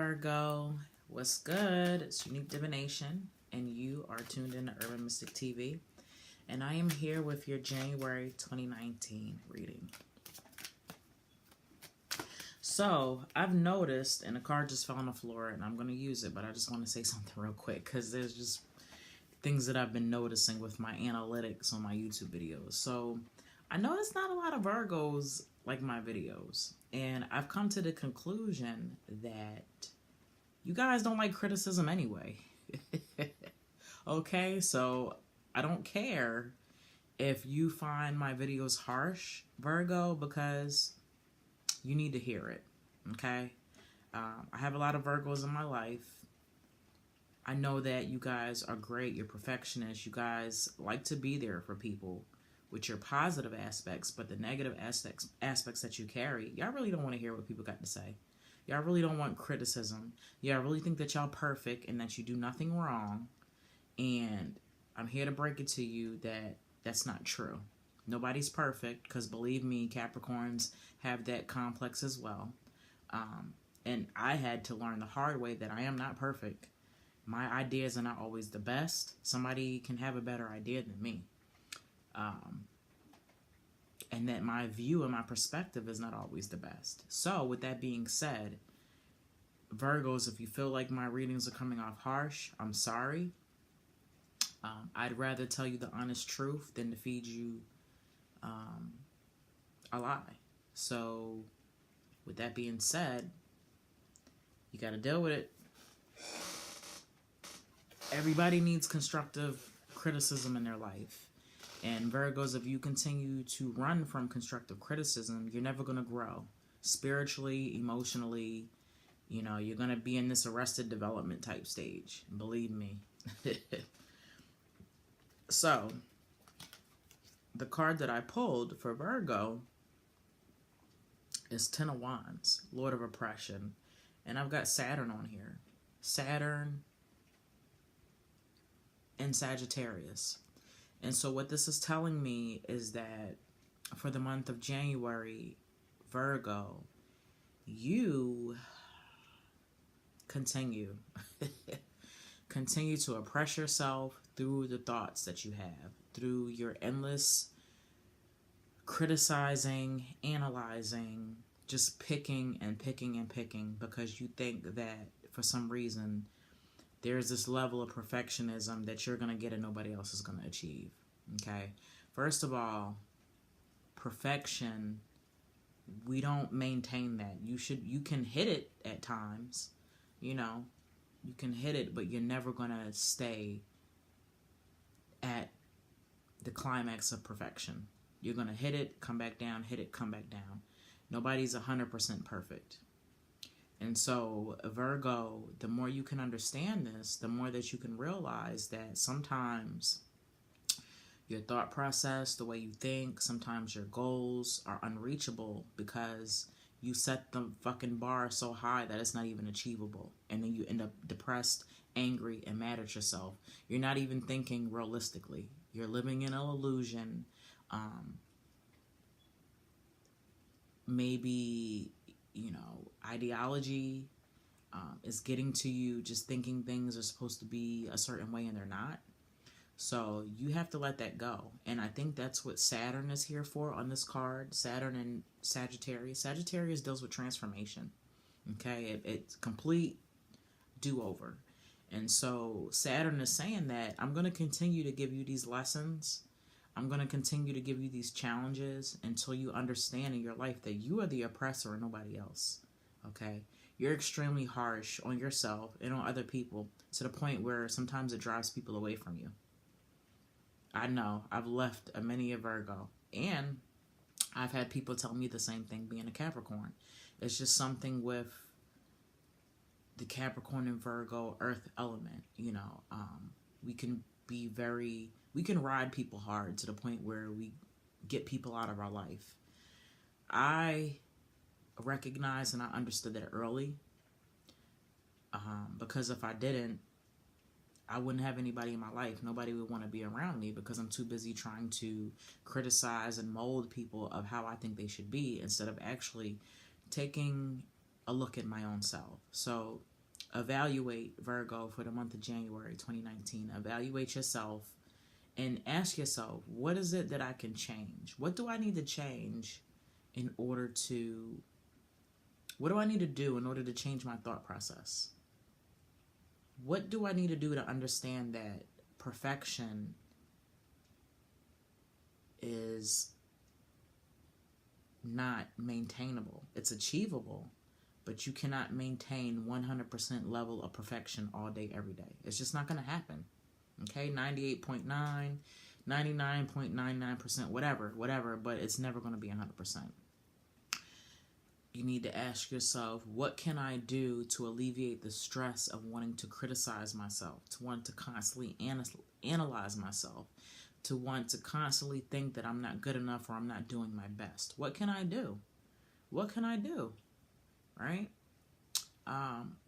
Virgo, what's good? It's Unique Divination, and you are tuned in to Urban Mystik TV, and I am here with your January 2019 reading. So, I've noticed, and the card just fell on the floor, and I'm going to use it, but I just want to say something real quick, because there's just things that I've been noticing with my analytics on my YouTube videos. So, I noticed not a lot of Virgos like my videos, and I've come to the conclusion that you guys don't like criticism anyway. Okay, so I don't care if you find my videos harsh, Virgo, because you need to hear it. Okay, I have a lot of Virgos in my life. I know that you guys are great. You're perfectionists. You guys like to be there for people with your positive aspects, but the negative aspects that you carry, y'all really don't want to hear what people got to say. Y'all really don't want criticism. Y'all really think that y'all perfect and that you do nothing wrong. And I'm here to break it to you that that's not true. Nobody's perfect, because believe me, Capricorns have that complex as well. And I had to learn the hard way that I am not perfect. My ideas are not always the best. Somebody can have a better idea than me. And that my view and my perspective is not always the best. So, with that being said, Virgos, if you feel like my readings are coming off harsh, I'm sorry. I'd rather tell you the honest truth than to feed you a lie. So, with that being said, you got to deal with it. Everybody needs constructive criticism in their life. And Virgos, if you continue to run from constructive criticism, you're never going to grow. Spiritually, emotionally, you're going to be in this arrested development type stage. Believe me. So, the card that I pulled for Virgo is Ten of Wands, Lord of Oppression. And I've got Saturn on here. Saturn and Sagittarius. And so what this is telling me is that for the month of January, Virgo, you continue to oppress yourself through the thoughts that you have, through your endless criticizing, analyzing, just picking and picking and picking, because you think that for some reason there's this level of perfectionism that you're going to get and nobody else is going to achieve. Okay? First of all, perfection, we don't maintain that. You can hit it at times, you can hit it, but you're never going to stay at the climax of perfection. You're going to hit it, come back down, hit it, come back down. Nobody's 100% perfect. And so, Virgo, the more you can understand this, the more that you can realize that sometimes your thought process, the way you think, sometimes your goals are unreachable because you set the fucking bar so high that it's not even achievable. And then you end up depressed, angry, and mad at yourself. You're not even thinking realistically. You're living in an illusion. Maybe ideology is getting to you, just thinking things are supposed to be a certain way and they're not. So you have to let that go. And I think that's what Saturn is here for on this card. Saturn and Sagittarius. Sagittarius deals with transformation. Okay? It's complete do-over. And so Saturn is saying that I'm going to continue to give you these lessons. I'm going to continue to give you these challenges until you understand in your life that you are the oppressor and nobody else. Okay? You're extremely harsh on yourself and on other people to the point where sometimes it drives people away from you. I know. I've left many a Virgo. And I've had people tell me the same thing being a Capricorn. It's just something with the Capricorn and Virgo earth element. We can ride people hard to the point where we get people out of our life. I recognized and I understood that early, because if I didn't, I wouldn't have anybody in my life. Nobody would want to be around me because I'm too busy trying to criticize and mold people of how I think they should be instead of actually taking a look at my own self. So Evaluate, Virgo, for the month of January 2019. Evaluate yourself and ask yourself, what is it that I can change? What do I need to change in order to, what do I need to do in order to change my thought process? What do I need to do to understand that perfection is not maintainable? It's achievable, but you cannot maintain 100% level of perfection all day, every day. It's just not going to happen. Okay, 98.9, 99.99%, whatever, but it's never going to be 100%. You need to ask yourself, what can I do to alleviate the stress of wanting to criticize myself, to want to constantly analyze myself, to want to constantly think that I'm not good enough or I'm not doing my best? What can I do? What can I do? Right?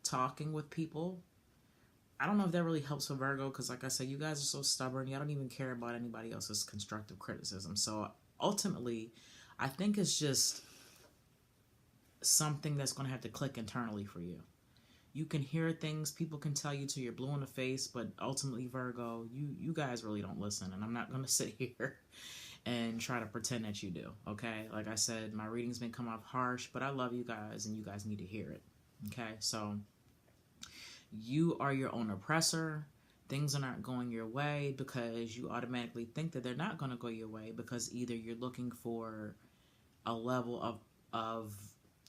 Talking with people. I don't know if that really helps for Virgo, because like I said, you guys are so stubborn. Y'all don't even care about anybody else's constructive criticism. So ultimately, I think it's just something that's going to have to click internally for you. You can hear things, people can tell you till you're blue in the face, but ultimately, Virgo, you guys really don't listen, and I'm not going to sit here and try to pretend that you do, okay? Like I said, my readings may come off harsh, but I love you guys, and you guys need to hear it, okay? So you are your own oppressor. Things are not going your way because you automatically think that they're not going to go your way, because either you're looking for a level of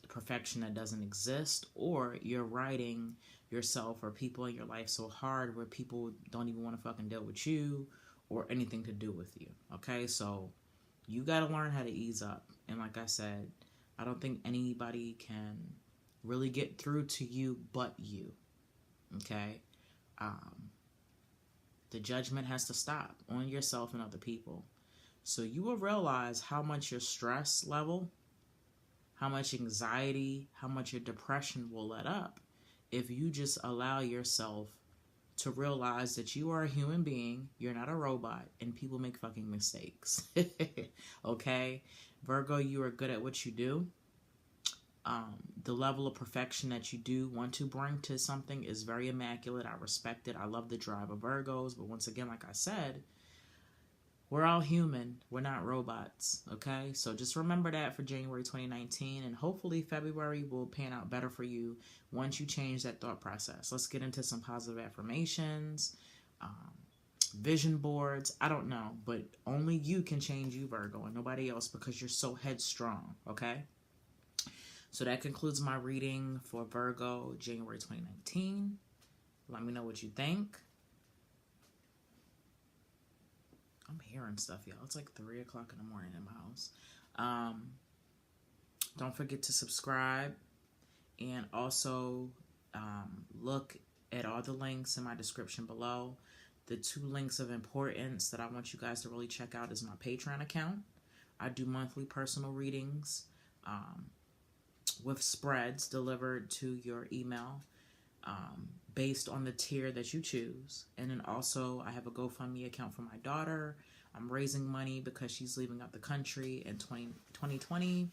perfection that doesn't exist, or you're writing yourself or people in your life so hard where people don't even want to fucking deal with you or anything to do with you. Okay, so you got to learn how to ease up. And like I said, I don't think anybody can really get through to you but you. Okay, the judgment has to stop on yourself and other people. So you will realize how much your stress level, how much anxiety, how much your depression will let up if you just allow yourself to realize that you are a human being, you're not a robot, and people make fucking mistakes. Okay? Virgo, you are good at what you do. The level of perfection that you do want to bring to something is very immaculate. I respect it. I love the drive of Virgos, but once again, like I said, we're all human. We're not robots, okay? So just remember that for January 2019, and hopefully February will pan out better for you once you change that thought process. Let's get into some positive affirmations, vision boards. I don't know, but only you can change you, Virgo, and nobody else, because you're so headstrong, okay? So that concludes my reading for Virgo, January 2019. Let me know what you think. I'm hearing stuff, y'all. It's like 3 o'clock in the morning in my house. Don't forget to subscribe, and also look at all the links in my description below. The 2 links of importance that I want you guys to really check out is my Patreon account. I do monthly personal readings with spreads delivered to your email based on the tier that you choose. And then also I have a GoFundMe account for my daughter. I'm raising money because she's leaving out the country in 2020,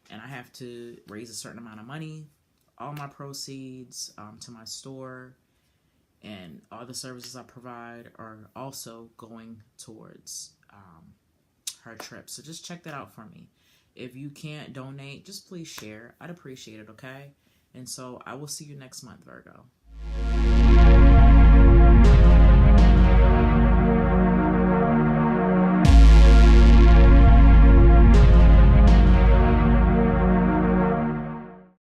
and I have to raise a certain amount of money. All my proceeds to my store and all the services I provide are also going towards her trip. So just check that out for me. If you can't donate, just please share. I'd appreciate it, okay? And so I will see you next month, Virgo.